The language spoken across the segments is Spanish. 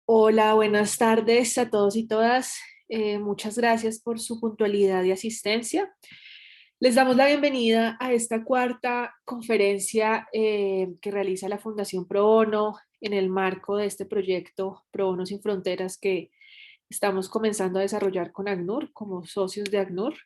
Hola, buenas tardes a todos y todas. Muchas gracias por su puntualidad y asistencia. Les damos la bienvenida a esta cuarta conferencia que realiza la Fundación Pro Bono en el marco de este proyecto Pro Bono Sin Fronteras que estamos comenzando a desarrollar con ACNUR como socios de ACNUR.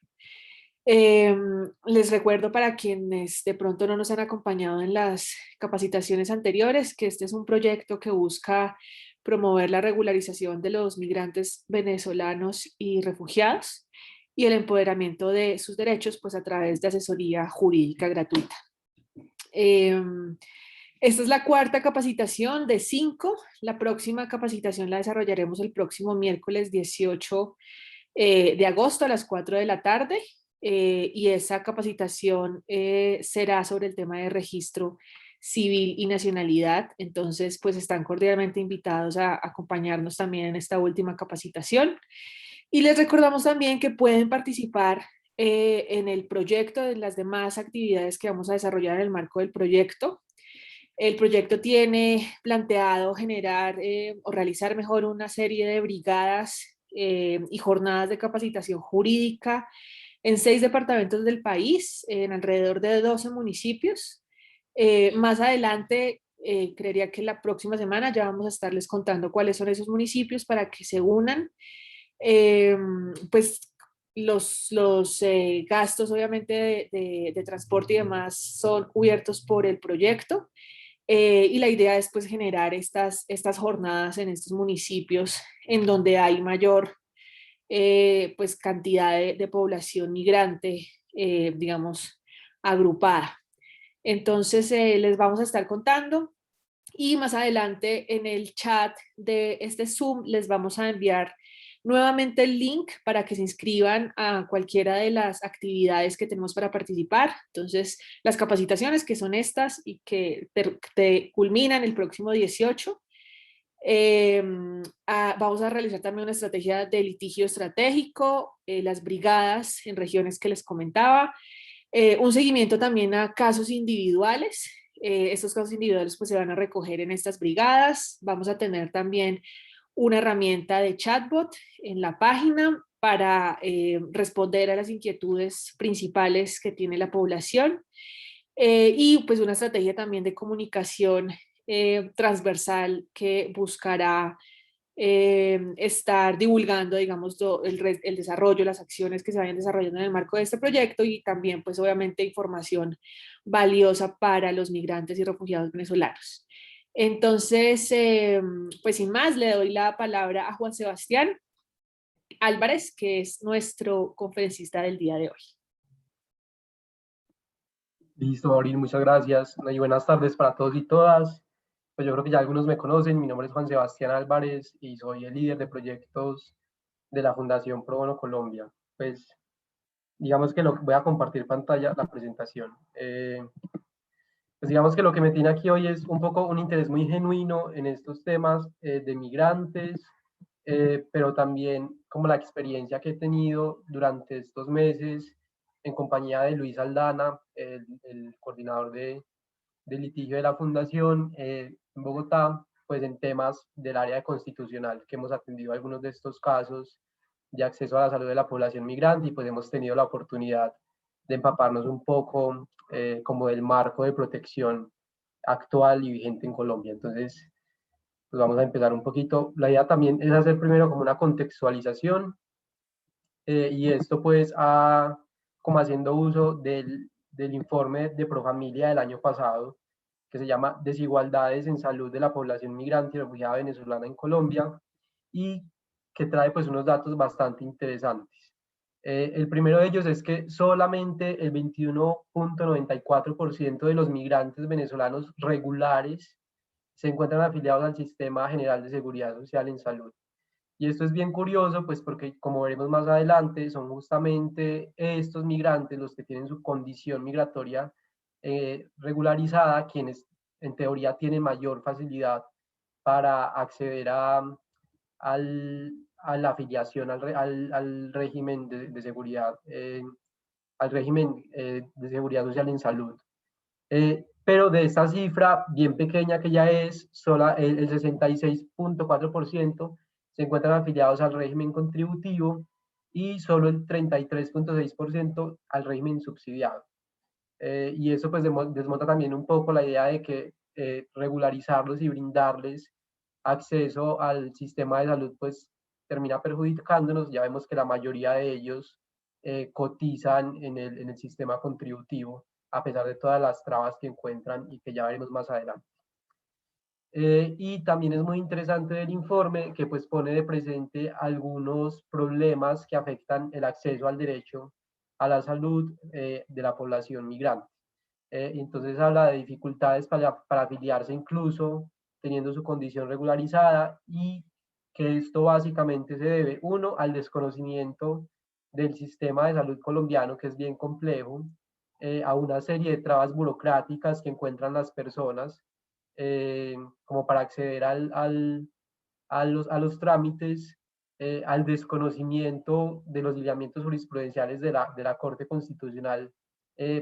Eh, Les recuerdo para quienes de pronto no nos han acompañado en las capacitaciones anteriores que este es un proyecto que busca promover la regularización de los migrantes venezolanos y refugiados y el empoderamiento de sus derechos pues a través de asesoría jurídica gratuita. Eh, Esta es la cuarta capacitación de cinco. La próxima capacitación la desarrollaremos el próximo miércoles 18 de agosto a las 4 de la tarde y esa capacitación será sobre el tema de registro civil y nacionalidad. Entonces, pues están cordialmente invitados a acompañarnos también en esta última capacitación. Y les recordamos también que pueden participar en el proyecto, en las demás actividades que vamos a desarrollar en el marco del proyecto. El proyecto tiene planteado generar o realizar mejor una serie de brigadas y jornadas de capacitación jurídica en 6 departamentos del país, en alrededor de 12 municipios. Más adelante, creería que la próxima semana ya vamos a estarles contando cuáles son esos municipios para que se unan. Eh, pues los gastos obviamente de transporte y demás son cubiertos por el proyecto. Y la idea es pues generar estas jornadas en estos municipios en donde hay mayor pues cantidad de población migrante, digamos, agrupada. Entonces les vamos a estar contando y más adelante en el chat de este Zoom les vamos a enviar nuevamente el link para que se inscriban a cualquiera de las actividades que tenemos para participar. Entonces, las capacitaciones que son estas y que te culminan el próximo 18. Eh, Vamos a realizar también una estrategia de litigio estratégico, las brigadas en regiones que les comentaba, un seguimiento también a casos individuales. Estos casos individuales pues se van a recoger en estas brigadas. Vamos a tener también una herramienta de chatbot en la página para responder a las inquietudes principales que tiene la población y pues una estrategia también de comunicación transversal que buscará estar divulgando, digamos, el desarrollo, las acciones que se vayan desarrollando en el marco de este proyecto y también, pues, obviamente, información valiosa para los migrantes y refugiados venezolanos. Entonces, pues, sin más, le doy la palabra a Juan Sebastián Álvarez, que es nuestro conferencista del día de hoy. Listo, Abril, muchas gracias. Y buenas tardes para todos y todas. Pues yo creo que ya algunos me conocen. Mi nombre es Juan Sebastián Álvarez y soy el líder de proyectos de la Fundación Pro Bono Colombia. Pues digamos que voy a compartir pantalla, la presentación. Pues digamos que lo que me tiene aquí hoy es un poco un interés muy genuino en estos temas de migrantes, pero también como la experiencia que he tenido durante estos meses en compañía de Luis Aldana, el coordinador de litigio de la Fundación en Bogotá, pues en temas del área constitucional, que hemos atendido algunos de estos casos de acceso a la salud de la población migrante y pues hemos tenido la oportunidad de empaparnos un poco como del marco de protección actual y vigente en Colombia. Entonces, pues vamos a empezar un poquito. La idea también es hacer primero como una contextualización y esto pues como haciendo uso del informe de Profamilia del año pasado, que se llama Desigualdades en Salud de la Población Migrante y Refugiada Venezolana en Colombia, y que trae pues unos datos bastante interesantes. El primero de ellos es que solamente el 21.94% de los migrantes venezolanos regulares se encuentran afiliados al Sistema General de Seguridad Social en Salud. Y esto es bien curioso, pues porque como veremos más adelante, son justamente estos migrantes los que tienen su condición migratoria regularizada, quienes en teoría tienen mayor facilidad para acceder a la afiliación al régimen de seguridad, al régimen de seguridad social en salud. pero de esta cifra bien pequeña que ya es, solo el 66.4% se encuentran afiliados al régimen contributivo y solo el 33.6% al régimen subsidiado. Y eso pues desmonta también un poco la idea de que regularizarlos y brindarles acceso al sistema de salud pues termina perjudicándonos. Ya vemos que la mayoría de ellos cotizan en el sistema contributivo, a pesar de todas las trabas que encuentran y que ya veremos más adelante. Y también es muy interesante del informe que pues pone de presente algunos problemas que afectan el acceso al derecho a la salud de la población migrante. Entonces habla de dificultades para afiliarse incluso teniendo su condición regularizada, y que esto básicamente se debe, uno, al desconocimiento del sistema de salud colombiano, que es bien complejo, a una serie de trabas burocráticas que encuentran las personas eh, como para acceder a los trámites, al desconocimiento de los lineamientos jurisprudenciales de la Corte Constitucional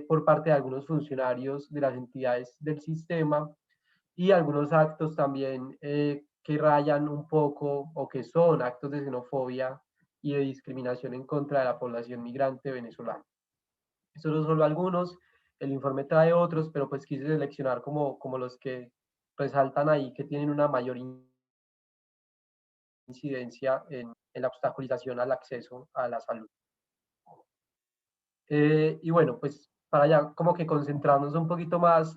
por parte de algunos funcionarios de las entidades del sistema, y algunos actos también que rayan un poco o que son actos de xenofobia y de discriminación en contra de la población migrante venezolana. Estos son solo algunos, el informe trae otros, pero pues quise seleccionar como los que resaltan ahí que tienen una mayor incidencia en la obstaculización al acceso a la salud. Y bueno, pues para ya como que concentrarnos un poquito más,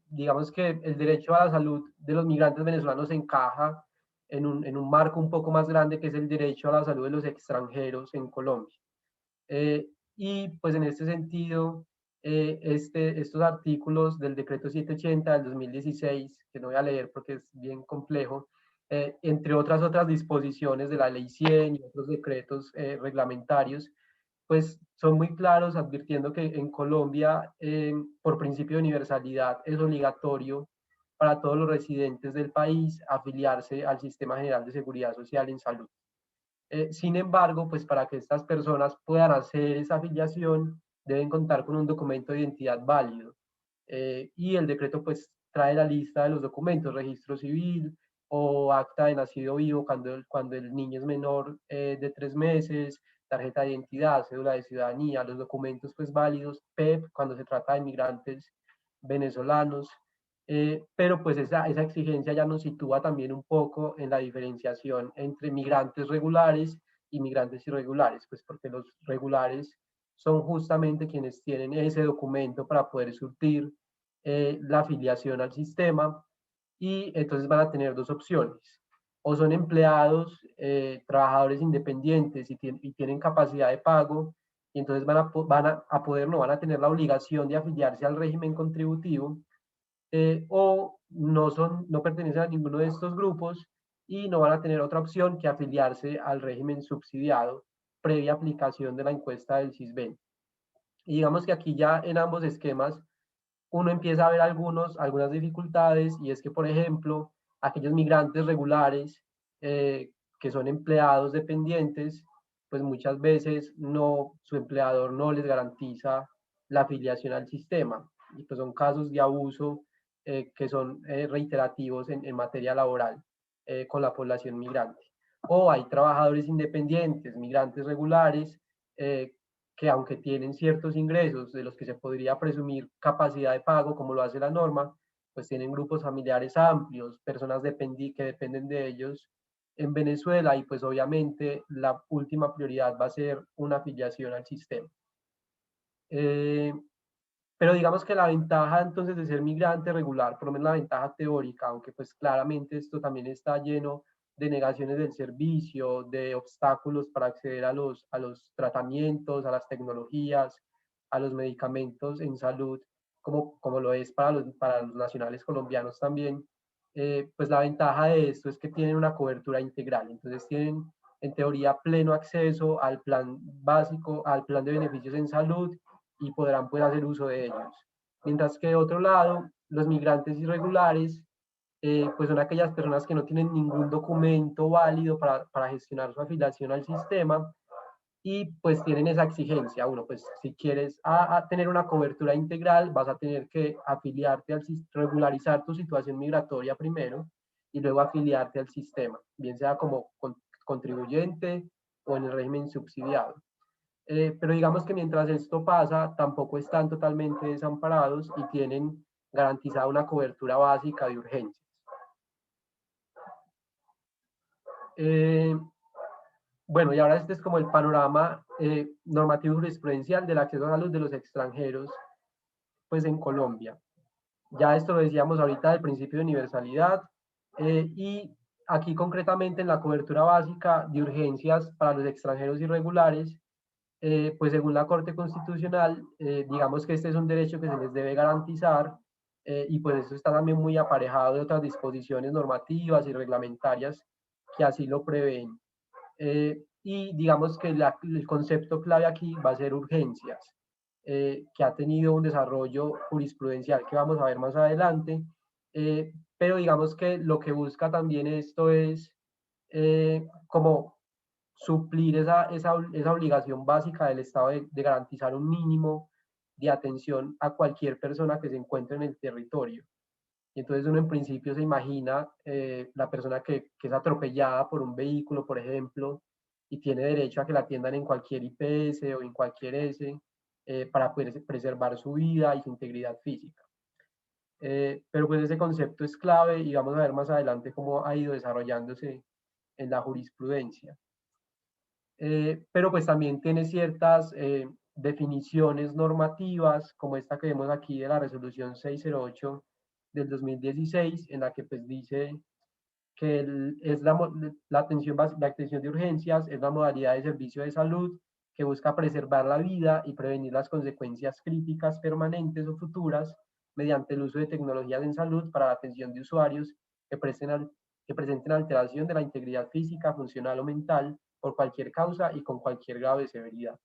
digamos que el derecho a la salud de los migrantes venezolanos encaja en un marco un poco más grande, que es el derecho a la salud de los extranjeros en Colombia. Y pues en este sentido, estos artículos del decreto 780 del 2016, que no voy a leer porque es bien complejo, entre otras disposiciones de la ley 100 y otros decretos reglamentarios, pues son muy claros advirtiendo que en Colombia, por principio de universalidad, es obligatorio para todos los residentes del país afiliarse al Sistema General de Seguridad Social en Salud. Sin embargo, pues para que estas personas puedan hacer esa afiliación, deben contar con un documento de identidad válido. Y el decreto pues trae la lista de los documentos: registro civil o acta de nacido vivo cuando el niño es menor de 3 meses, tarjeta de identidad, cédula de ciudadanía, los documentos pues válidos, PEP, cuando se trata de migrantes venezolanos. Pero pues esa exigencia ya nos sitúa también un poco en la diferenciación entre migrantes regulares y migrantes irregulares, pues porque los regulares son justamente quienes tienen ese documento para poder surtir la afiliación al sistema, y entonces van a tener dos opciones: o son empleados, trabajadores independientes y tienen capacidad de pago, y entonces van a poder, no van a tener la obligación de afiliarse al régimen contributivo, o no pertenecen a ninguno de estos grupos y no van a tener otra opción que afiliarse al régimen subsidiado previa aplicación de la encuesta del CISBEN. Y digamos que aquí ya en ambos esquemas uno empieza a ver algunas dificultades, y es que, por ejemplo, aquellos migrantes regulares que son empleados dependientes, pues muchas veces su empleador no les garantiza la afiliación al sistema, y pues son casos de abuso que son reiterativos en materia laboral con la población migrante. O hay trabajadores independientes, migrantes regulares, que aunque tienen ciertos ingresos de los que se podría presumir capacidad de pago, como lo hace la norma, pues tienen grupos familiares amplios, personas que dependen de ellos en Venezuela, y pues obviamente la última prioridad va a ser una afiliación al sistema. Eh, pero digamos que la ventaja entonces de ser migrante regular, por lo menos la ventaja teórica, aunque pues claramente esto también está lleno de negaciones del servicio, de obstáculos para acceder a los tratamientos, a las tecnologías, a los medicamentos en salud, como lo es para los nacionales colombianos también, pues la ventaja de esto es que tienen una cobertura integral. Entonces tienen en teoría pleno acceso al plan básico, al plan de beneficios en salud, y podrán pues hacer uso de ellos. Mientras que de otro lado, los migrantes irregulares, pues son aquellas personas que no tienen ningún documento válido para gestionar su afiliación al sistema, y pues tienen esa exigencia. Uno, pues si quieres a tener una cobertura integral, vas a tener que afiliarte regularizar tu situación migratoria primero y luego afiliarte al sistema, bien sea como contribuyente o en el régimen subsidiado. Pero digamos que mientras esto pasa, tampoco están totalmente desamparados y tienen garantizada una cobertura básica de urgencias. Bueno, y ahora este es como el panorama normativo jurisprudencial del acceso a la salud de los extranjeros, pues en Colombia. Ya esto lo decíamos ahorita del principio de universalidad, y aquí concretamente en la cobertura básica de urgencias para los extranjeros irregulares, pues según la Corte Constitucional, digamos que este es un derecho que se les debe garantizar, y pues eso está también muy aparejado de otras disposiciones normativas y reglamentarias que así lo prevén. Y digamos que el concepto clave aquí va a ser urgencias, que ha tenido un desarrollo jurisprudencial que vamos a ver más adelante, pero digamos que lo que busca también esto es como suplir esa obligación básica del Estado de garantizar un mínimo de atención a cualquier persona que se encuentre en el territorio. Y entonces uno en principio se imagina la persona que es atropellada por un vehículo, por ejemplo, y tiene derecho a que la atiendan en cualquier IPS o en cualquier S, para poder preservar su vida y su integridad física. Pero pues ese concepto es clave y vamos a ver más adelante cómo ha ido desarrollándose en la jurisprudencia. Pero pues también tiene ciertas definiciones normativas, como esta que vemos aquí de la resolución 608 del 2016, en la que pues dice que la atención de urgencias es la modalidad de servicio de salud que busca preservar la vida y prevenir las consecuencias críticas permanentes o futuras mediante el uso de tecnologías en salud para la atención de usuarios que presenten alteración de la integridad física, funcional o mental por cualquier causa y con cualquier grave severidad.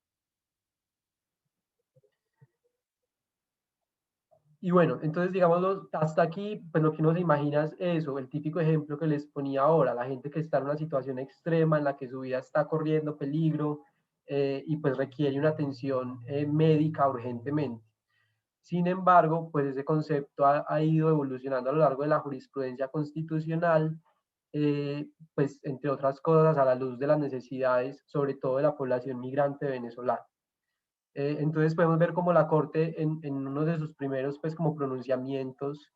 Y bueno, entonces digamos, hasta aquí, pues lo que uno se imagina es eso, el típico ejemplo que les ponía ahora, la gente que está en una situación extrema en la que su vida está corriendo peligro, y pues requiere una atención médica urgentemente. Sin embargo, pues ese concepto ha ido evolucionando a lo largo de la jurisprudencia constitucional, pues entre otras cosas a la luz de las necesidades, sobre todo de la población migrante venezolana. Entonces podemos ver como la Corte en uno de sus primeros pues como pronunciamientos,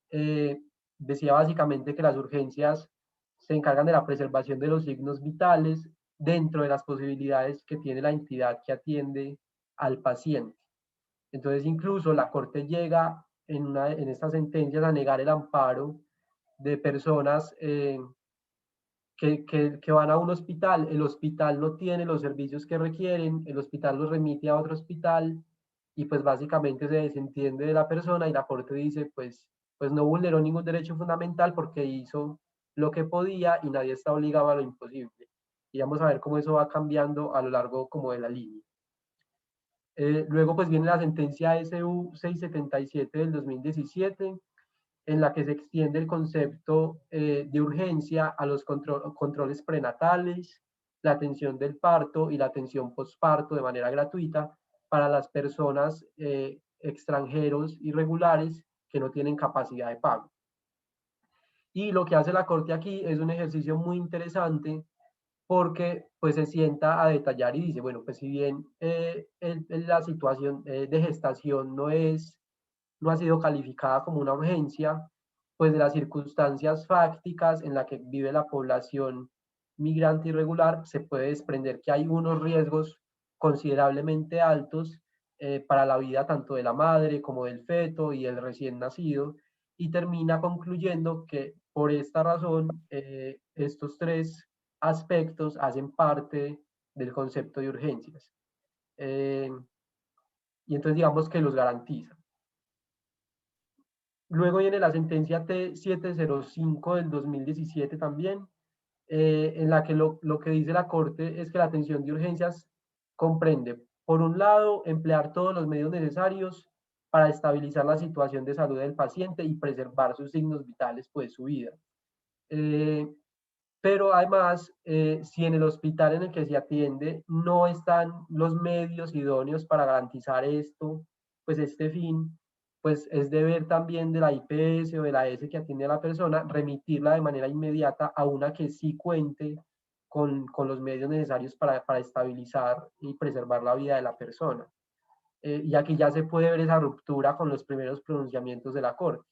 eh, decía básicamente que las urgencias se encargan de la preservación de los signos vitales dentro de las posibilidades que tiene la entidad que atiende al paciente. Entonces incluso la Corte llega en estas sentencias a negar el amparo de personas que van a un hospital, el hospital no tiene los servicios que requieren, el hospital los remite a otro hospital y pues básicamente se desentiende de la persona y la Corte dice pues no vulneró ningún derecho fundamental porque hizo lo que podía y nadie está obligado a lo imposible. Y vamos a ver cómo eso va cambiando a lo largo como de la línea. Luego pues viene la sentencia SU 677 del 2017, en la que se extiende el concepto de urgencia a los controles prenatales, la atención del parto y la atención postparto de manera gratuita para las personas extranjeros irregulares que no tienen capacidad de pago. Y lo que hace la Corte aquí es un ejercicio muy interesante porque pues se sienta a detallar y dice, bueno, pues si bien la situación de gestación no ha sido calificada como una urgencia, pues de las circunstancias fácticas en las que vive la población migrante irregular, se puede desprender que hay unos riesgos considerablemente altos para la vida tanto de la madre como del feto y del recién nacido, y termina concluyendo que por esta razón estos tres aspectos hacen parte del concepto de urgencias. Y entonces digamos que los garantiza. Luego viene la sentencia T705 del 2017 también, en la que lo que dice la Corte es que la atención de urgencias comprende, por un lado, emplear todos los medios necesarios para estabilizar la situación de salud del paciente y preservar sus signos vitales, pues su vida. Pero además, si en el hospital en el que se atiende no están los medios idóneos para garantizar esto, pues este fin, pues es deber también de la IPS o de la ES que atiende a la persona remitirla de manera inmediata a una que sí cuente con los medios necesarios para estabilizar y preservar la vida de la persona. Y aquí ya se puede ver esa ruptura con los primeros pronunciamientos de la Corte.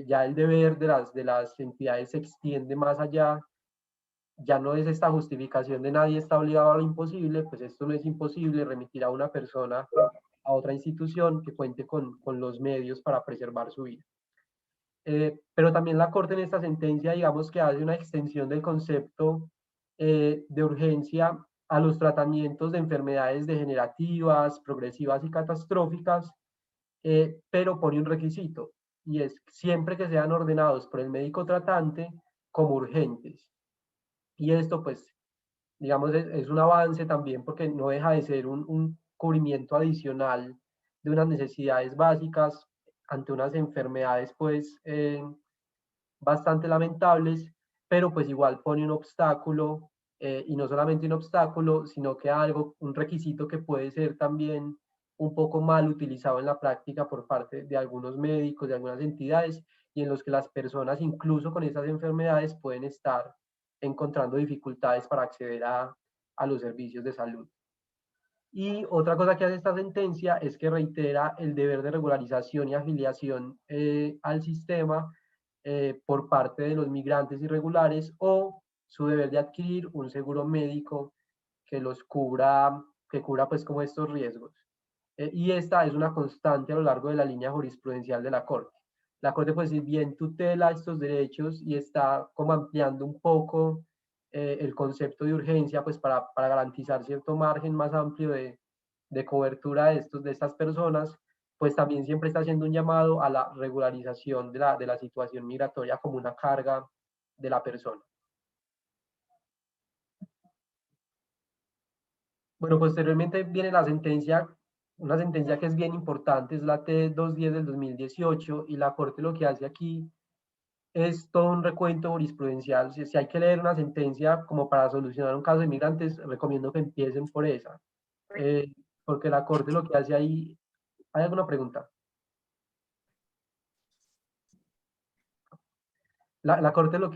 Ya el deber de las entidades se extiende más allá, ya no es esta justificación de nadie está obligado a lo imposible, pues esto no es imposible, remitir a una persona a otra institución que cuente con los medios para preservar su vida. Pero también la Corte en esta sentencia, digamos que hace una extensión del concepto de urgencia a los tratamientos de enfermedades degenerativas, progresivas y catastróficas, pero pone un requisito, y es siempre que sean ordenados por el médico tratante como urgentes. Y esto, pues, digamos, es un avance también porque no deja de ser un cubrimiento adicional de unas necesidades básicas ante unas enfermedades, pues, bastante lamentables, pero pues igual pone un obstáculo, y no solamente un obstáculo, sino que algo, un requisito que puede ser también un poco mal utilizado en la práctica por parte de algunos médicos, de algunas entidades, y en los que las personas, incluso con estas enfermedades, pueden estar encontrando dificultades para acceder a los servicios de salud. Y otra cosa que hace esta sentencia es que reitera el deber de regularización y afiliación al sistema por parte de los migrantes irregulares, o su deber de adquirir un seguro médico que los cubra, que cubra pues como estos riesgos. Y esta es una constante a lo largo de la línea jurisprudencial de la Corte. La Corte pues si bien tutela estos derechos y está como ampliando un poco el concepto de urgencia pues para garantizar cierto margen más amplio de cobertura de estas personas, pues también siempre está haciendo un llamado a la regularización de la situación migratoria como una carga de la persona. Bueno, posteriormente viene la sentencia, una sentencia que es bien importante, es la T210 del 2018, y la Corte lo que hace aquí es todo un recuento jurisprudencial. Si hay que leer una sentencia como para solucionar un caso de migrantes, recomiendo que empiecen por esa, eh, porque la Corte lo que hace ahí, ¿hay alguna pregunta? La Corte lo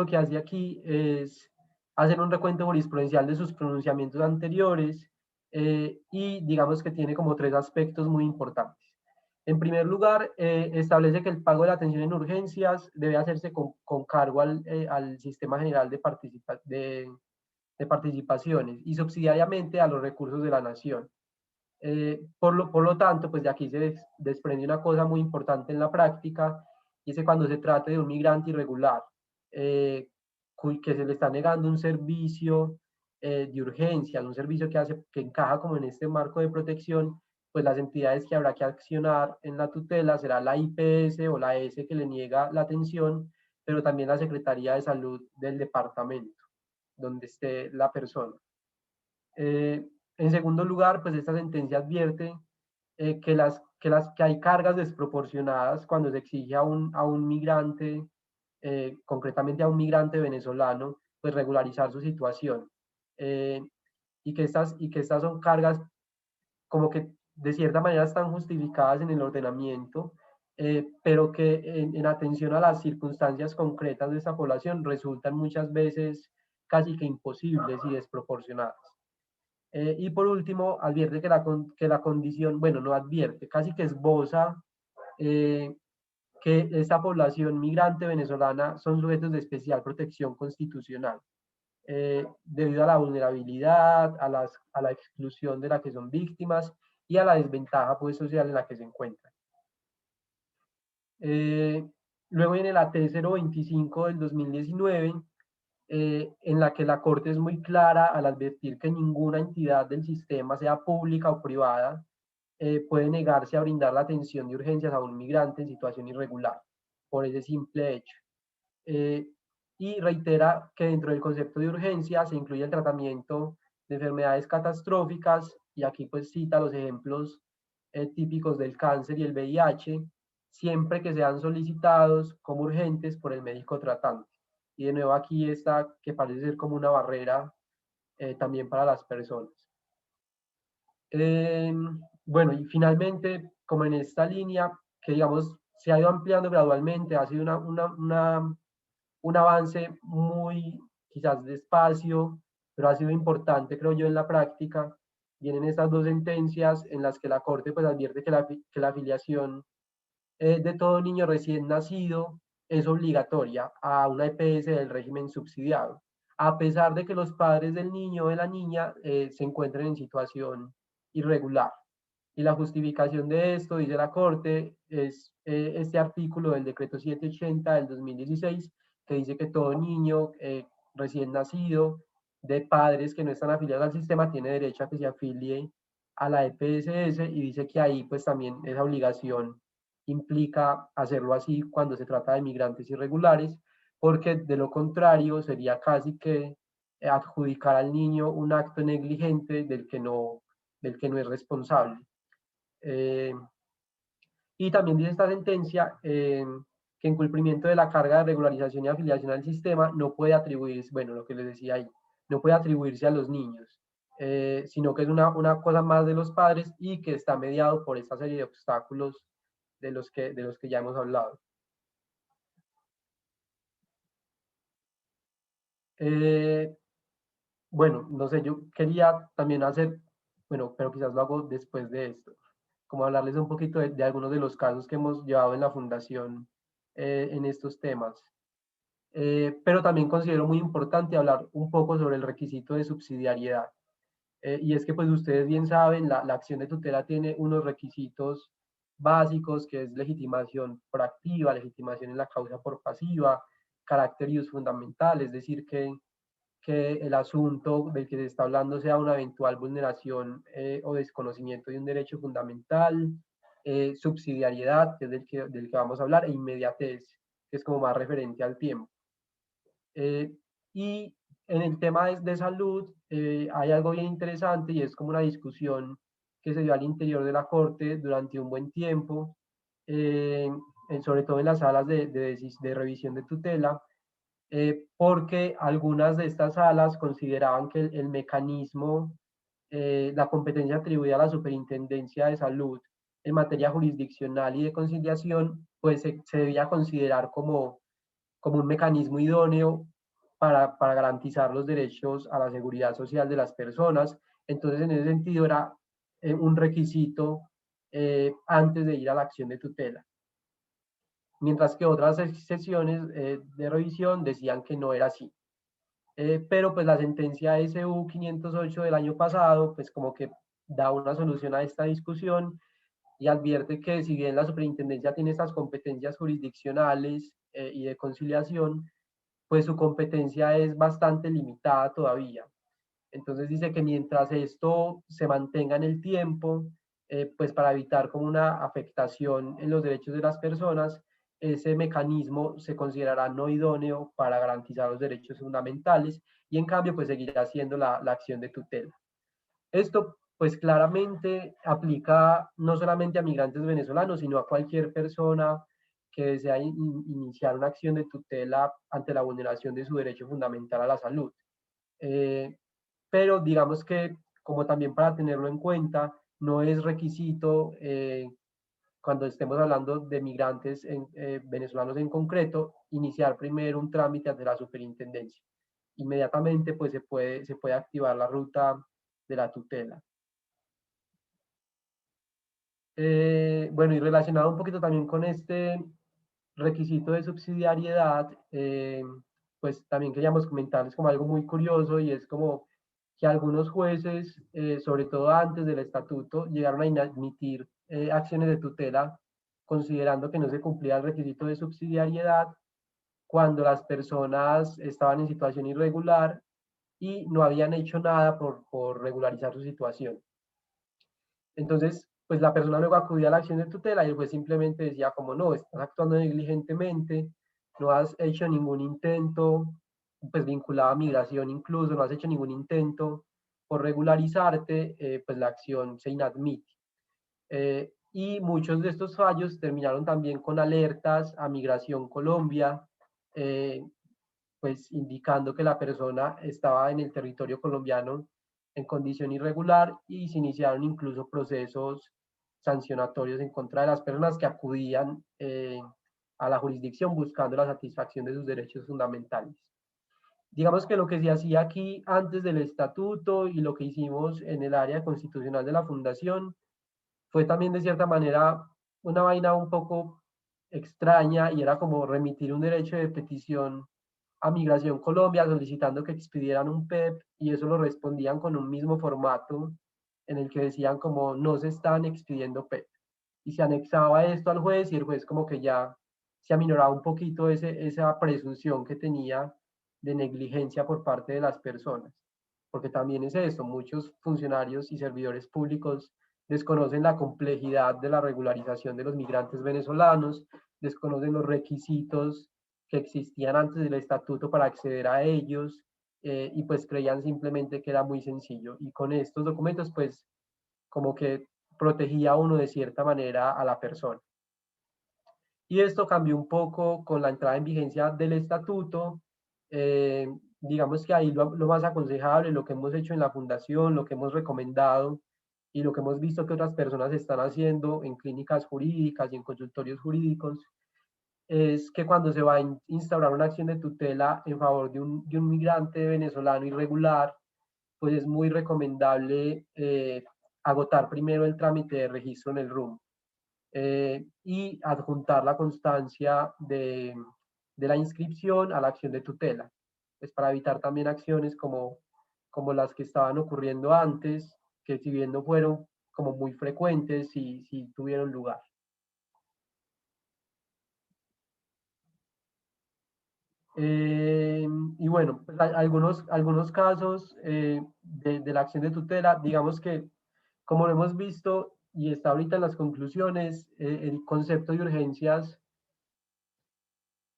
que hace aquí es hacer un recuento jurisprudencial de sus pronunciamientos anteriores, y digamos que tiene como tres aspectos muy importantes. En primer lugar, establece que el pago de la atención en urgencias debe hacerse con cargo al Sistema General de Participaciones y subsidiariamente a los recursos de la nación. Por lo tanto, pues de aquí se desprende una cosa muy importante en la práctica, y es que cuando se trate de un migrante irregular, eh, que se le está negando un servicio de urgencia, un servicio que encaja como en este marco de protección, pues las entidades que habrá que accionar en la tutela será la IPS o la ES que le niega la atención, pero también la Secretaría de Salud del departamento donde esté la persona. En segundo lugar, pues esta sentencia advierte que hay cargas desproporcionadas cuando se exige a un migrante, concretamente a un migrante venezolano, pues regularizar su situación. Eh, y que estas son cargas como que de cierta manera están justificadas en el ordenamiento, pero que en atención a las circunstancias concretas de esta población resultan muchas veces casi que imposibles y desproporcionadas. Y por último, advierte que la condición, bueno, no advierte, casi que esboza eh, que esta población migrante venezolana son sujetos de especial protección constitucional, debido a la vulnerabilidad, a la exclusión de la que son víctimas y a la desventaja pues, social en la que se encuentran. Luego viene la T025 del 2019, en la que la Corte es muy clara al advertir que ninguna entidad del sistema, sea pública o privada, puede negarse a brindar la atención de urgencias a un migrante en situación irregular, por ese simple hecho. Eh, y reitera que dentro del concepto de urgencia se incluye el tratamiento de enfermedades catastróficas, y aquí pues cita los ejemplos típicos del cáncer y el VIH, siempre que sean solicitados como urgentes por el médico tratante. y de nuevo aquí está que parece ser como una barrera también para las personas. Bueno, y finalmente, como en esta línea, que digamos se ha ido ampliando gradualmente, ha sido un avance muy quizás despacio, pero ha sido importante, creo yo, en la práctica. Vienen estas dos sentencias en las que la Corte pues advierte que la afiliación de todo niño recién nacido es obligatoria a una EPS del régimen subsidiado, a pesar de que los padres del niño o de la niña se encuentren en situación irregular. Y la justificación de esto, dice la Corte, es este artículo del decreto 780 del 2016, que dice que todo niño recién nacido de padres que no están afiliados al sistema tiene derecho a que se afilie a la EPSS, y dice que ahí pues también esa obligación implica hacerlo así cuando se trata de migrantes irregulares, porque de lo contrario sería casi que adjudicar al niño un acto negligente del que no es responsable. Y también dice esta sentencia que en cumplimiento de la carga de regularización y afiliación al sistema no puede atribuirse, bueno, lo que les decía ahí, no puede atribuirse a los niños, sino que es una cosa más de los padres y que está mediado por esta serie de obstáculos de los que ya hemos hablado. Bueno, no sé, yo quería también hacer, bueno, pero quizás lo hago después de esto, como hablarles un poquito de algunos de los casos que hemos llevado en la fundación en estos temas. Pero también considero muy importante hablar un poco sobre el requisito de subsidiariedad. Y es que, pues ustedes bien saben, la acción de tutela tiene unos requisitos básicos, que es legitimación por activa, legitimación en la causa por pasiva, carácter y fundamental, es decir, que el asunto del que se está hablando sea una eventual vulneración o desconocimiento de un derecho fundamental, subsidiariedad, que es del que vamos a hablar, e inmediatez, que es como más referente al tiempo. Y en el tema de salud hay algo bien interesante, y es como una discusión que se dio al interior de la Corte durante un buen tiempo, eh, sobre todo en las salas de revisión de tutela, porque algunas de estas salas consideraban que el mecanismo, la competencia atribuida a la Superintendencia de Salud en materia jurisdiccional y de conciliación, pues se debía considerar como un mecanismo idóneo para garantizar los derechos a la seguridad social de las personas. Entonces, en ese sentido, era un requisito antes de ir a la acción de tutela. Mientras que otras sesiones de revisión decían que no era así. Pero pues la sentencia SU 508 del año pasado, pues como que da una solución a esta discusión y advierte que si bien la superintendencia tiene estas competencias jurisdiccionales y de conciliación, pues su competencia es bastante limitada todavía. Entonces dice que mientras esto se mantenga en el tiempo, pues para evitar como una afectación en los derechos de las personas, ese mecanismo se considerará no idóneo para garantizar los derechos fundamentales, y en cambio pues seguirá siendo la acción de tutela. Esto pues claramente aplica no solamente a migrantes venezolanos, sino a cualquier persona que desea iniciar una acción de tutela ante la vulneración de su derecho fundamental a la salud. Eh, pero digamos que, como también para tenerlo en cuenta, no es requisito cuando estemos hablando de migrantes venezolanos en concreto, iniciar primero un trámite ante la superintendencia. Inmediatamente pues se puede activar la ruta de la tutela. Bueno, y relacionado un poquito también con este requisito de subsidiariedad, pues también queríamos comentarles como algo muy curioso, y es como que algunos jueces, sobre todo antes del estatuto, llegaron a inadmitir acciones de tutela considerando que no se cumplía el requisito de subsidiariedad cuando las personas estaban en situación irregular y no habían hecho nada por regularizar su situación. Entonces, pues la persona luego acudía a la acción de tutela y el juez simplemente decía como no, estás actuando negligentemente, no has hecho ningún intento, pues vinculado a migración incluso, no has hecho ningún intento por regularizarte, pues la acción se inadmite. Y muchos de estos fallos terminaron también con alertas a Migración Colombia, pues indicando que la persona estaba en el territorio colombiano en condición irregular, y se iniciaron incluso procesos sancionatorios en contra de las personas que acudían a la jurisdicción buscando la satisfacción de sus derechos fundamentales. Digamos que lo que se hacía aquí antes del estatuto y lo que hicimos en el área constitucional de la fundación fue también de cierta manera una vaina un poco extraña, y era como remitir un derecho de petición a Migración Colombia solicitando que expidieran un PEP, y eso lo respondían con un mismo formato en el que decían como no se están expidiendo PEP. Y se anexaba esto al juez, y el juez como que ya se aminoraba un poquito esa presunción que tenía de negligencia por parte de las personas. Porque también es eso, muchos funcionarios y servidores públicos desconocen la complejidad de la regularización de los migrantes venezolanos, desconocen los requisitos que existían antes del estatuto para acceder a ellos, y pues creían simplemente que era muy sencillo. Y con estos documentos pues como que protegía a uno de cierta manera a la persona. Y esto cambió un poco con la entrada en vigencia del estatuto. Digamos que ahí lo más aconsejable, lo que hemos hecho en la fundación, lo que hemos recomendado y lo que hemos visto que otras personas están haciendo en clínicas jurídicas y en consultorios jurídicos, es que cuando se va a instaurar una acción de tutela en favor de un migrante venezolano irregular, pues es muy recomendable agotar primero el trámite de registro en el RUM, y adjuntar la constancia de la inscripción a la acción de tutela, pues para evitar también acciones como las que estaban ocurriendo antes, que si bien no fueron como muy frecuentes, sí tuvieron lugar. Y bueno, pues algunos casos de la acción de tutela, digamos que como lo hemos visto y está ahorita en las conclusiones, el concepto de urgencias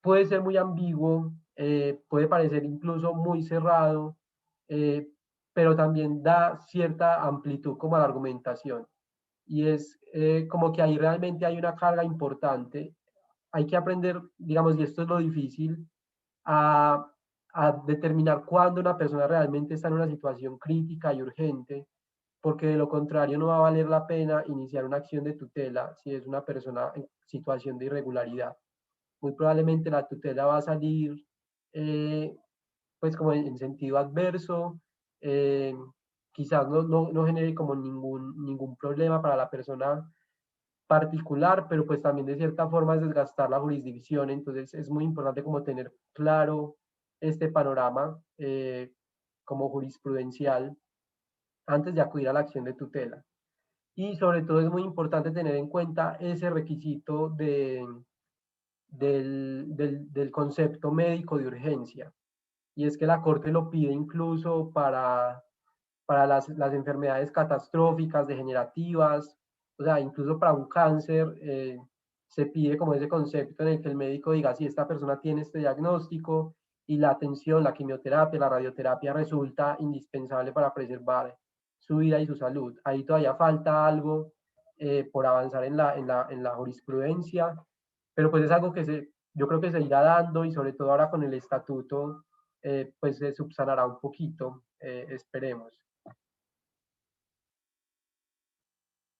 puede ser muy ambiguo, puede parecer incluso muy cerrado, eh, pero también da cierta amplitud como a la argumentación. Y es como que ahí realmente hay una carga importante. Hay que aprender, digamos, y esto es lo difícil, a, a determinar cuándo una persona realmente está en una situación crítica y urgente, porque de lo contrario no va a valer la pena iniciar una acción de tutela si es una persona en situación de irregularidad. Muy probablemente la tutela va a salir eh, pues como en sentido adverso, eh, quizás no genere como ningún problema para la persona particular, pero pues también de cierta forma es desgastar la jurisdicción. Entonces es muy importante como tener claro este panorama como jurisprudencial antes de acudir a la acción de tutela. Y sobre todo es muy importante tener en cuenta ese requisito del concepto médico de urgencia. Y es que la Corte lo pide incluso para las enfermedades catastróficas, degenerativas, o sea, incluso para un cáncer, se pide como ese concepto en el que el médico diga si esta persona tiene este diagnóstico y la atención, la quimioterapia, la radioterapia resulta indispensable para preservar su vida y su salud. Ahí todavía falta algo por avanzar en la jurisprudencia, pero pues es algo que yo creo que se irá dando, y sobre todo ahora con el estatuto, pues se subsanará un poquito, esperemos.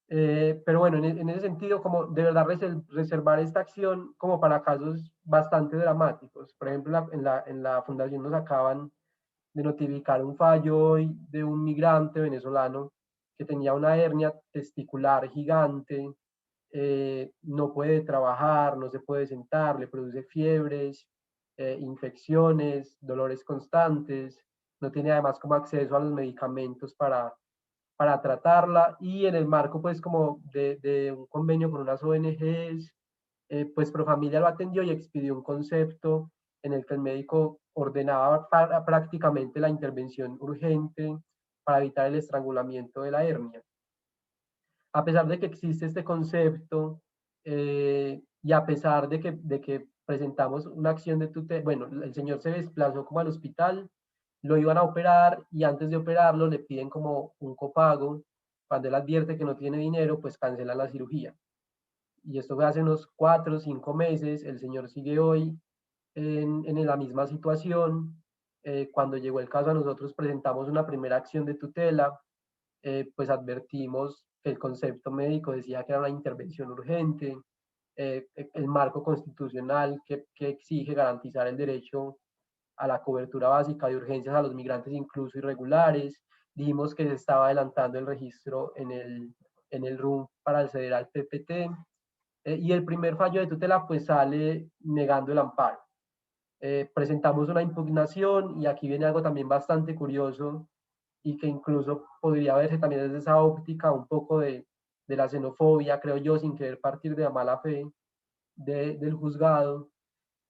Pero bueno, en ese sentido, como de verdad reservar esta acción como para casos bastante dramáticos. Por ejemplo, en la fundación nos acaban de notificar un fallo hoy de un migrante venezolano que tenía una hernia testicular gigante, no puede trabajar, no se puede sentar, le produce fiebres, infecciones, dolores constantes, no tiene además como acceso a los medicamentos para tratarla, y en el marco pues como de un convenio con unas ONGs, pues Profamilia lo atendió y expidió un concepto en el que el médico ordenaba prácticamente la intervención urgente para evitar el estrangulamiento de la hernia. A pesar de que existe este concepto, y a pesar de que presentamos una acción de tutela, bueno, el señor se desplazó como al hospital, lo iban a operar y antes de operarlo le piden como un copago. Cuando él advierte que no tiene dinero, pues cancela la cirugía. Y esto fue hace unos 4 o 5 meses, el señor sigue hoy en la misma situación. Cuando llegó el caso a nosotros presentamos una primera acción de tutela, pues advertimos que el concepto médico decía que era una intervención urgente, el marco constitucional que exige garantizar el derecho a la cobertura básica de urgencias a los migrantes incluso irregulares. Dijimos que se estaba adelantando el registro en el RUM para acceder al PPT. Y el primer fallo de tutela pues sale negando el amparo. Presentamos una impugnación y aquí viene algo también bastante curioso y que incluso podría verse también desde esa óptica un poco de la xenofobia, creo yo, sin querer partir de la mala fe del juzgado,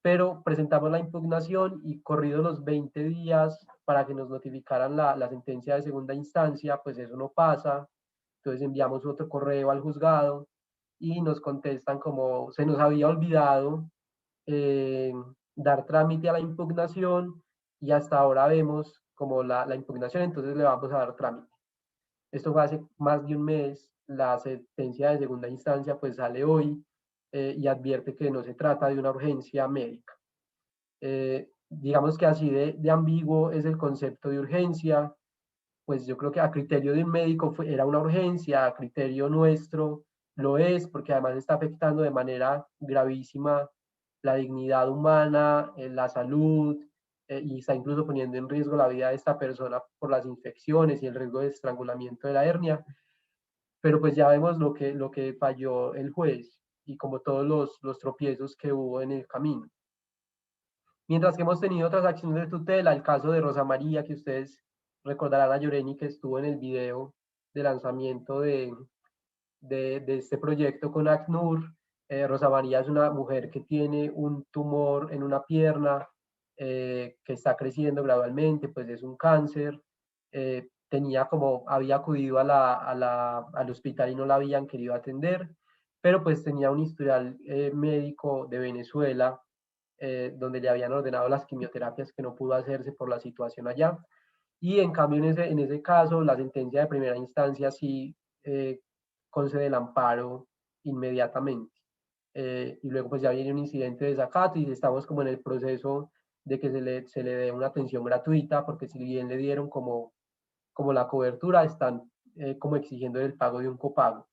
pero presentamos la impugnación y corridos los 20 días para que nos notificaran la sentencia de segunda instancia, pues eso no pasa, entonces enviamos otro correo al juzgado y nos contestan como se nos había olvidado eh, dar trámite a la impugnación y hasta ahora vemos como la impugnación, entonces le vamos a dar trámite. Esto fue hace más de un mes, la sentencia de segunda instancia pues sale hoy y advierte que no se trata de una urgencia médica. Digamos que así de ambiguo es el concepto de urgencia, pues yo creo que a criterio de un médico era una urgencia, a criterio nuestro lo es, porque además está afectando de manera gravísima la dignidad humana, la salud, y está incluso poniendo en riesgo la vida de esta persona por las infecciones y el riesgo de estrangulamiento de la hernia. Pero pues ya vemos lo que falló el juez y como todos los tropiezos que hubo en el camino. Mientras que hemos tenido otras acciones de tutela, el caso de Rosa María, que ustedes recordarán a Yoreni que estuvo en el video de lanzamiento de este proyecto con ACNUR. Rosa María es una mujer que tiene un tumor en una pierna que está creciendo gradualmente, pues es un cáncer. Había acudido al hospital y no la habían querido atender, pero pues tenía un historial médico de Venezuela donde le habían ordenado las quimioterapias que no pudo hacerse por la situación allá. Y en cambio, en ese caso, la sentencia de primera instancia sí concede el amparo inmediatamente. Y luego pues ya viene un incidente de desacato y estamos como en el proceso de que se le dé una atención gratuita, porque si bien le dieron como la cobertura, están como exigiendo el pago de un copago.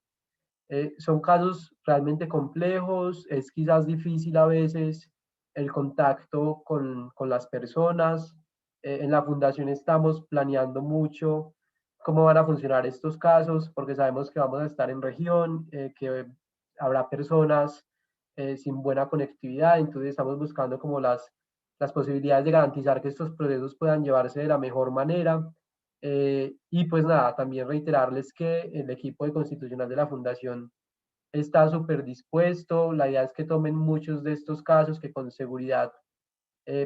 Son casos realmente complejos, es quizás difícil a veces el contacto con las personas. En la fundación estamos planeando mucho cómo van a funcionar estos casos, porque sabemos que vamos a estar en región, que habrá personas sin buena conectividad, entonces estamos buscando como las posibilidades de garantizar que estos procesos puedan llevarse de la mejor manera. Y pues nada, también reiterarles que el equipo de constitucional de la Fundación está súper dispuesto. La idea es que tomen muchos de estos casos que con seguridad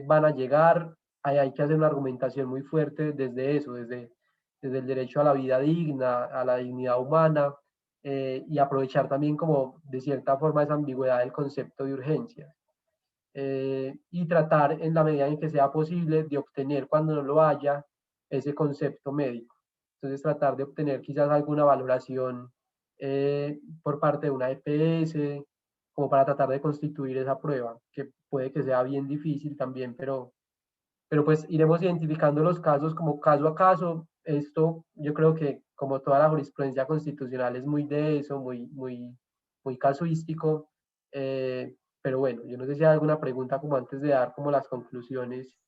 van a llegar. Hay que hacer una argumentación muy fuerte desde eso, desde el derecho a la vida digna, a la dignidad humana, y aprovechar también como de cierta forma esa ambigüedad del concepto de urgencia. Y tratar en la medida en que sea posible de obtener cuando no lo haya ese concepto médico. Entonces tratar de obtener quizás alguna valoración por parte de una EPS, como para tratar de constituir esa prueba, que puede que sea bien difícil también, pero pues iremos identificando los casos como caso a caso. Esto yo creo que como toda la jurisprudencia constitucional es muy de eso, muy casuístico. Pero bueno, yo no sé si hay alguna pregunta como antes de dar como las conclusiones.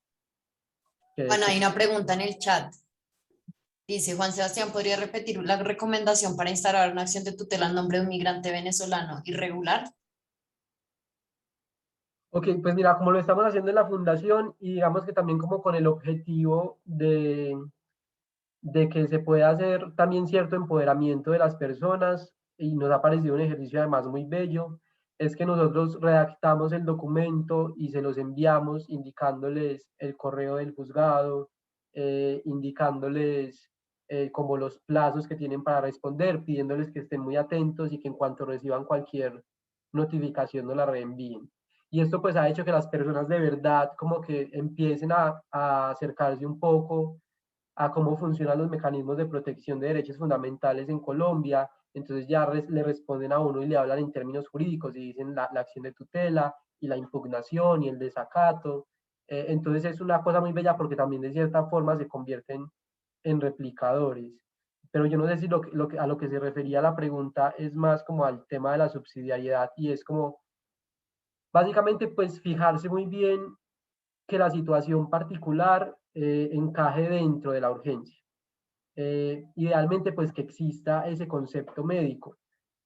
Bueno, hay una pregunta en el chat. Dice, Juan Sebastián, ¿podría repetir la recomendación para instalar una acción de tutela en nombre de un migrante venezolano irregular? Ok, pues mira, como lo estamos haciendo en la fundación y digamos que también como con el objetivo de que se pueda hacer también cierto empoderamiento de las personas y nos ha parecido un ejercicio además muy bello, es que nosotros redactamos el documento y se los enviamos indicándoles el correo del juzgado, indicándoles como los plazos que tienen para responder, pidiéndoles que estén muy atentos y que en cuanto reciban cualquier notificación nos la reenvíen. Y esto pues ha hecho que las personas de verdad como que empiecen a acercarse un poco a cómo funcionan los mecanismos de protección de derechos fundamentales en Colombia. Entonces ya le responden a uno y le hablan en términos jurídicos y dicen la acción de tutela y la impugnación y el desacato. Entonces es una cosa muy bella porque también de cierta forma se convierten en replicadores. Pero yo no sé si a lo que se refería la pregunta es más como al tema de la subsidiariedad, y es como básicamente pues fijarse muy bien que la situación particular encaje dentro de la urgencia. Idealmente pues que exista ese concepto médico,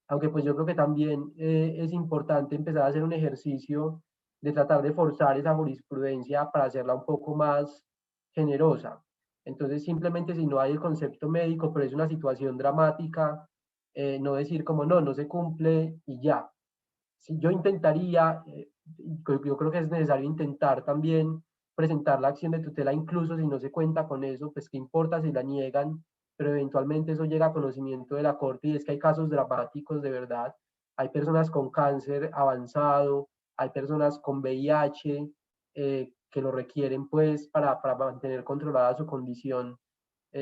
aunque pues yo creo que también es importante empezar a hacer un ejercicio de tratar de forzar esa jurisprudencia para hacerla un poco más generosa. Entonces simplemente si no hay el concepto médico, pero es una situación dramática, no decir como no, no se cumple y ya. Si yo intentaría, yo creo que es necesario intentar también presentar la acción de tutela, incluso si no se cuenta con eso, pues qué importa si la niegan, pero eventualmente eso llega a conocimiento de la Corte, y es que hay casos dramáticos de verdad. Hay personas con cáncer avanzado, hay personas con VIH que lo requieren pues para mantener controlada su condición,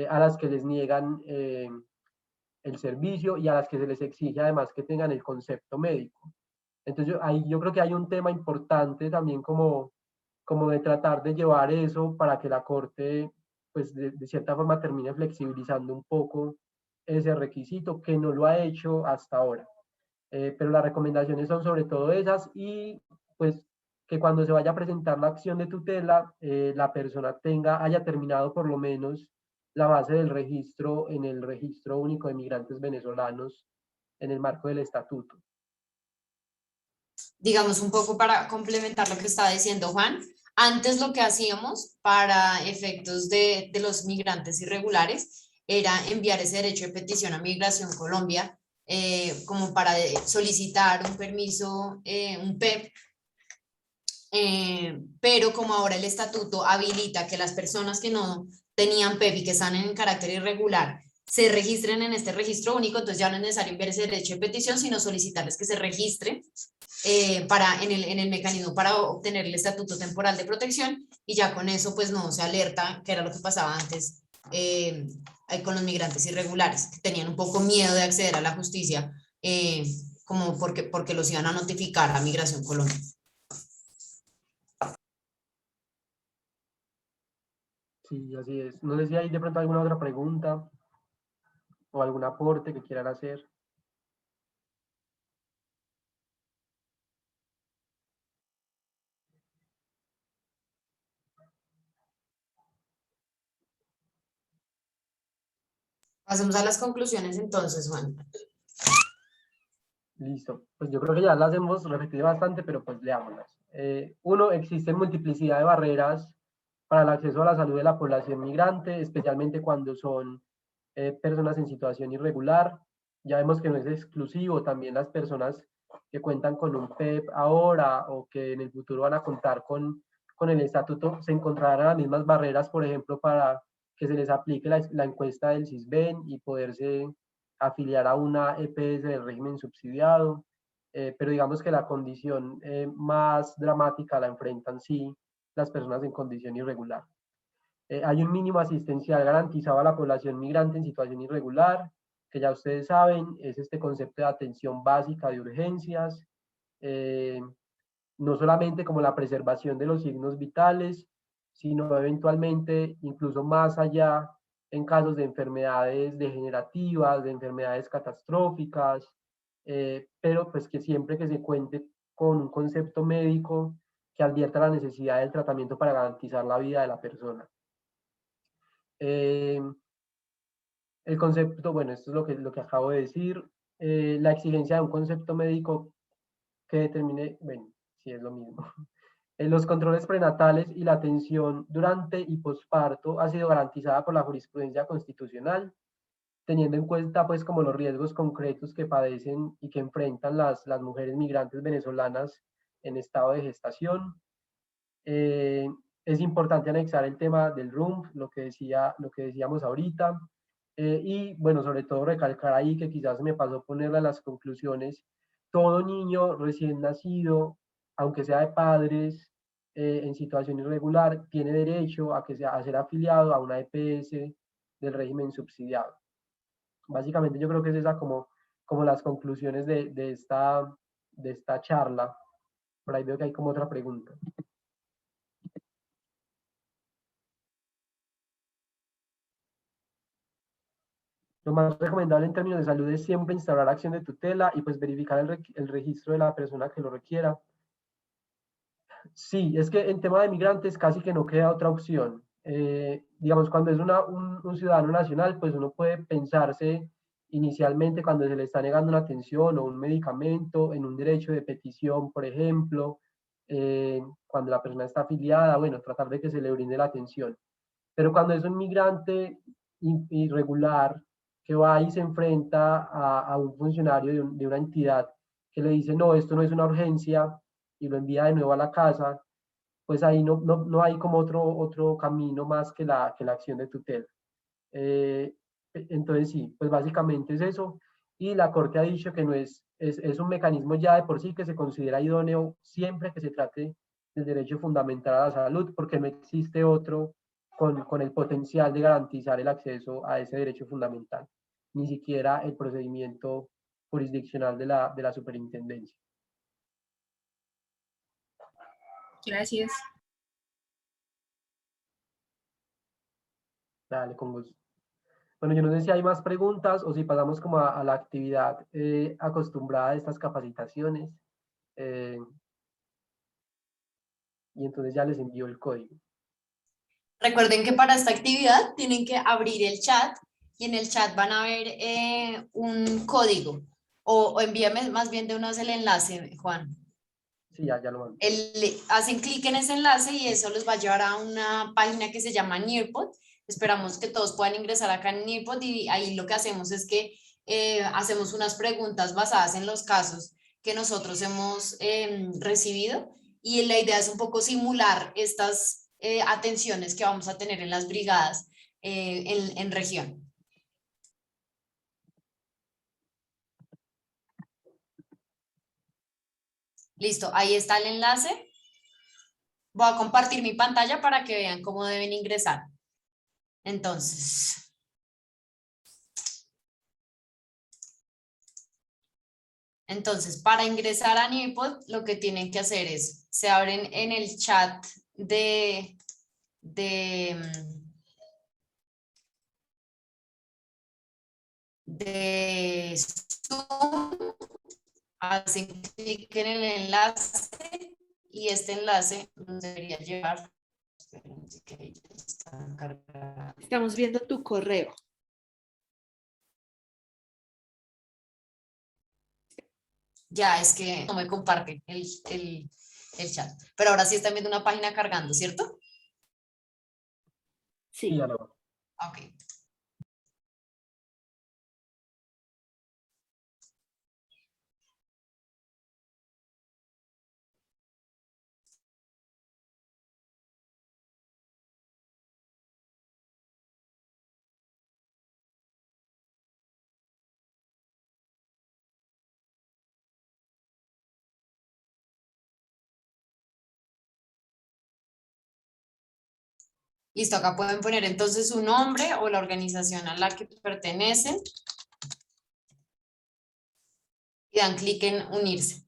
a las que les niegan el servicio y a las que se les exige además que tengan el concepto médico. Entonces ahí yo creo que hay un tema importante también como de tratar de llevar eso para que la Corte pues de cierta forma termine flexibilizando un poco ese requisito, que no lo ha hecho hasta ahora. Pero las recomendaciones son sobre todo esas, y pues que cuando se vaya a presentar la acción de tutela, la persona haya terminado por lo menos la base del registro en el Registro Único de Migrantes Venezolanos en el marco del estatuto. Digamos un poco para complementar lo que estaba diciendo Juan, antes lo que hacíamos para efectos de los migrantes irregulares era enviar ese derecho de petición a Migración Colombia como para solicitar un permiso, un PEP, pero como ahora el estatuto habilita que las personas que no tenían PEP y que están en carácter irregular se registren en este registro único, entonces ya no es necesario enviar ese derecho de petición, sino solicitarles que se registren en el mecanismo para obtener el estatuto temporal de protección, y ya con eso pues no se alerta, que era lo que pasaba antes con los migrantes irregulares, que tenían un poco miedo de acceder a la justicia, como porque los iban a notificar a Migración Colombia. Sí, así es. No sé si hay de pronto alguna otra pregunta o algún aporte que quieran hacer. Pasemos a las conclusiones entonces, Juan. Listo. Pues yo creo que ya las hemos repetido bastante, pero pues leámoslas. Uno, existen multiplicidad de barreras para el acceso a la salud de la población migrante, especialmente cuando son personas en situación irregular. Ya vemos que no es exclusivo, también las personas que cuentan con un PEP ahora o que en el futuro van a contar con el estatuto se encontrarán las mismas barreras, por ejemplo, para que se les aplique la encuesta del CISBEN y poderse afiliar a una EPS del régimen subsidiado. Pero digamos que la condición más dramática la enfrentan sí las personas en condición irregular. Hay un mínimo asistencial garantizado a la población migrante en situación irregular, que ya ustedes saben, es este concepto de atención básica de urgencias, no solamente como la preservación de los signos vitales, sino eventualmente incluso más allá en casos de enfermedades degenerativas, de enfermedades catastróficas, pero pues que siempre que se cuente con un concepto médico que advierta la necesidad del tratamiento para garantizar la vida de la persona. El concepto, bueno, esto es lo que acabo de decir, la exigencia de un concepto médico que determine, bueno, sí es lo mismo. En los controles prenatales y la atención durante y posparto ha sido garantizada por la jurisprudencia constitucional, teniendo en cuenta pues como los riesgos concretos que padecen y que enfrentan las mujeres migrantes venezolanas en estado de gestación. Eh, es importante anexar el tema del RUMP, lo que decíamos ahorita, y bueno, sobre todo recalcar ahí que quizás me pasó ponerle las conclusiones, todo niño recién nacido, aunque sea de padres en situación irregular, tiene derecho a ser afiliado a una EPS del régimen subsidiado. Básicamente yo creo que es esa como las conclusiones de esta charla. Por ahí veo que hay como otra pregunta. Lo más recomendable en términos de salud es siempre instaurar acción de tutela y pues verificar el registro de la persona que lo requiera. Sí, es que en tema de migrantes casi que no queda otra opción. Digamos, cuando es un ciudadano nacional, pues uno puede pensarse inicialmente cuando se le está negando una atención o un medicamento, en un derecho de petición, por ejemplo, cuando la persona está afiliada, bueno, tratar de que se le brinde la atención. Pero cuando es un migrante irregular que va y se enfrenta a un funcionario de una entidad que le dice, no, esto no es una urgencia, y lo envía de nuevo a la casa, pues ahí no hay como otro camino más que la acción de tutela. Entonces sí, pues básicamente es eso. Y la Corte ha dicho que no es un mecanismo ya de por sí que se considera idóneo siempre que se trate del derecho fundamental a la salud, porque no existe otro con el potencial de garantizar el acceso a ese derecho fundamental, ni siquiera el procedimiento jurisdiccional de la superintendencia. Gracias. Dale, con gusto. Bueno, yo no sé si hay más preguntas o si pasamos como a la actividad acostumbrada de estas capacitaciones. Y entonces ya les envío el código. Recuerden que para esta actividad tienen que abrir el chat y en el chat van a ver un código o envíame más bien de una vez el enlace, Juan. Sí, ya lo mando. Hacen clic en ese enlace y eso los va a llevar a una página que se llama Nearpod. Esperamos que todos puedan ingresar acá en Nearpod y ahí lo que hacemos es que hacemos unas preguntas basadas en los casos que nosotros hemos recibido y la idea es un poco simular estas atenciones que vamos a tener en las brigadas en región. Listo, ahí está el enlace. Voy a compartir mi pantalla para que vean cómo deben ingresar. Entonces, para ingresar a Nearpod, lo que tienen que hacer es, se abren en el chat de Zoom, hacen clic en el enlace y este enlace nos debería llevar. Estamos viendo tu correo. Ya, es que no me comparte el chat. Pero ahora sí están viendo una página cargando, ¿cierto? Sí. Sí, ya lo. Ok. Listo, acá pueden poner entonces su nombre o la organización a la que pertenecen y dan clic en unirse.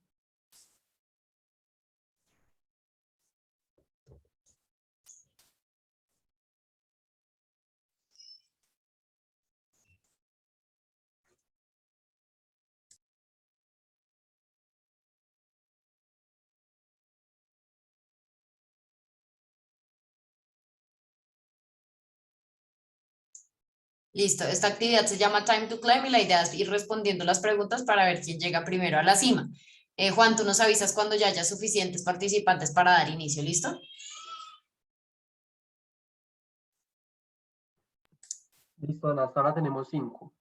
Listo, esta actividad se llama Time to Climb y la idea es ir respondiendo las preguntas para ver quién llega primero a la cima. Juan, tú nos avisas cuando ya haya suficientes participantes para dar inicio, ¿listo? Listo, Ana, hasta ahora tenemos 5.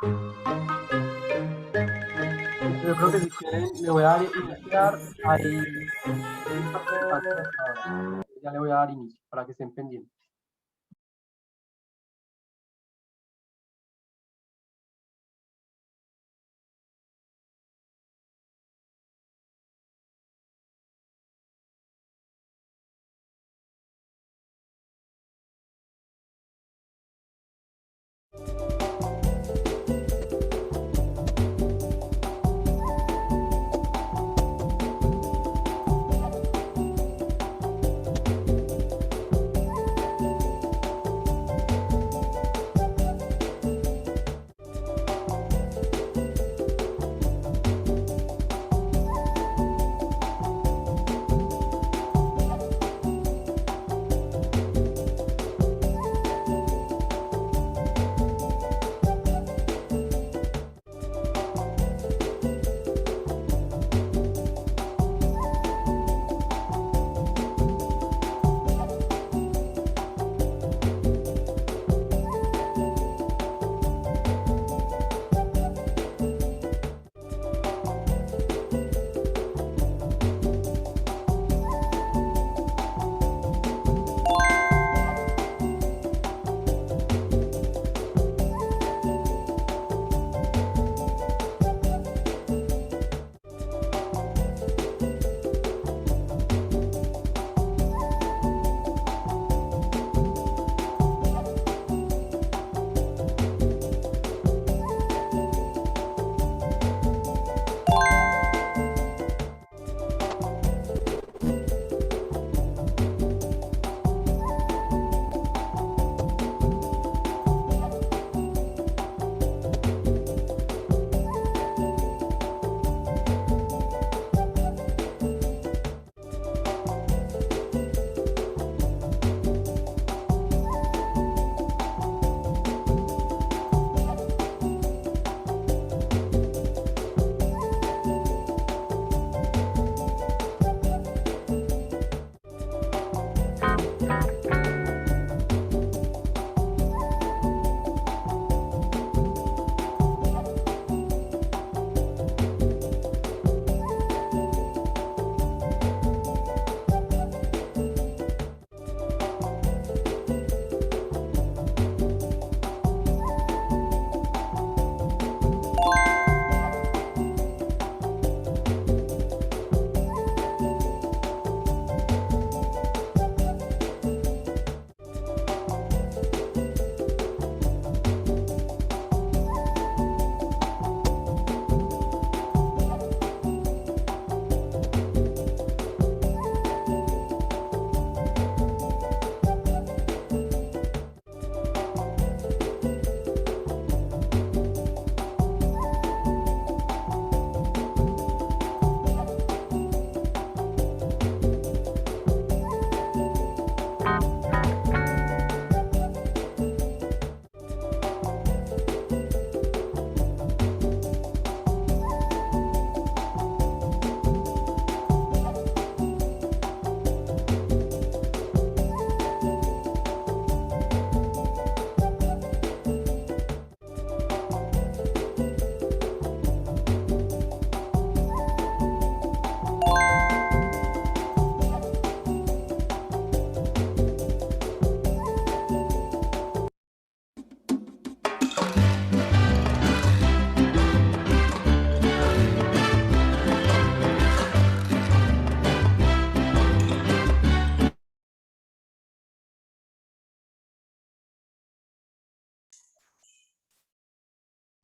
Listo, yo creo que si quieren, le voy a dar iniciar. Ahí un participantes hasta ahora. Ya le voy a dar inicio para que estén pendientes.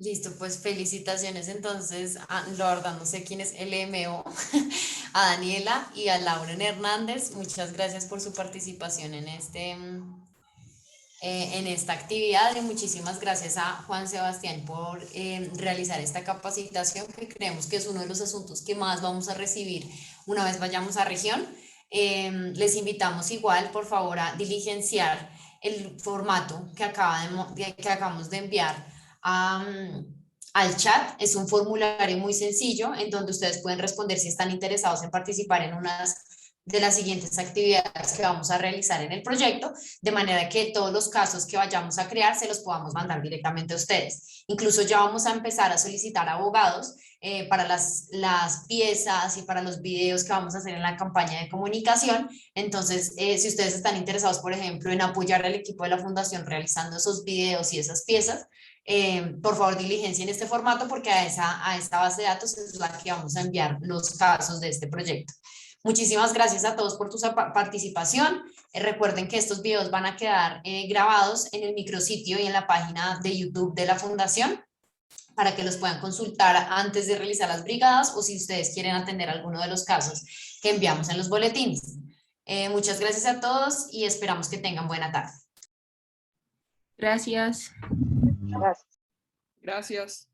Listo, pues felicitaciones entonces, la verdad no sé quién es LMO, a Daniela y a Lauren Hernández. Muchas gracias por su participación en en esta actividad y muchísimas gracias a Juan Sebastián por realizar esta capacitación que creemos que es uno de los asuntos que más vamos a recibir una vez vayamos a región. Les invitamos igual, por favor, a diligenciar el formato que acabamos de enviar al chat. Es un formulario muy sencillo en donde ustedes pueden responder si están interesados en participar en unas de las siguientes actividades que vamos a realizar en el proyecto, de manera que todos los casos que vayamos a crear se los podamos mandar directamente a ustedes. Incluso ya vamos a empezar a solicitar abogados para las piezas y para los videos que vamos a hacer en la campaña de comunicación. Entonces, si ustedes están interesados, por ejemplo, en apoyar al equipo de la fundación realizando esos videos y esas piezas, por favor diligencien este formato, porque a esta base de datos es la que vamos a enviar los casos de este proyecto. Muchísimas gracias a todos por su participación. Recuerden que estos videos van a quedar grabados en el micrositio y en la página de YouTube de la Fundación para que los puedan consultar antes de realizar las brigadas o si ustedes quieren atender alguno de los casos que enviamos en los boletines. Muchas gracias a todos y esperamos que tengan buena tarde. Gracias. Gracias. Gracias.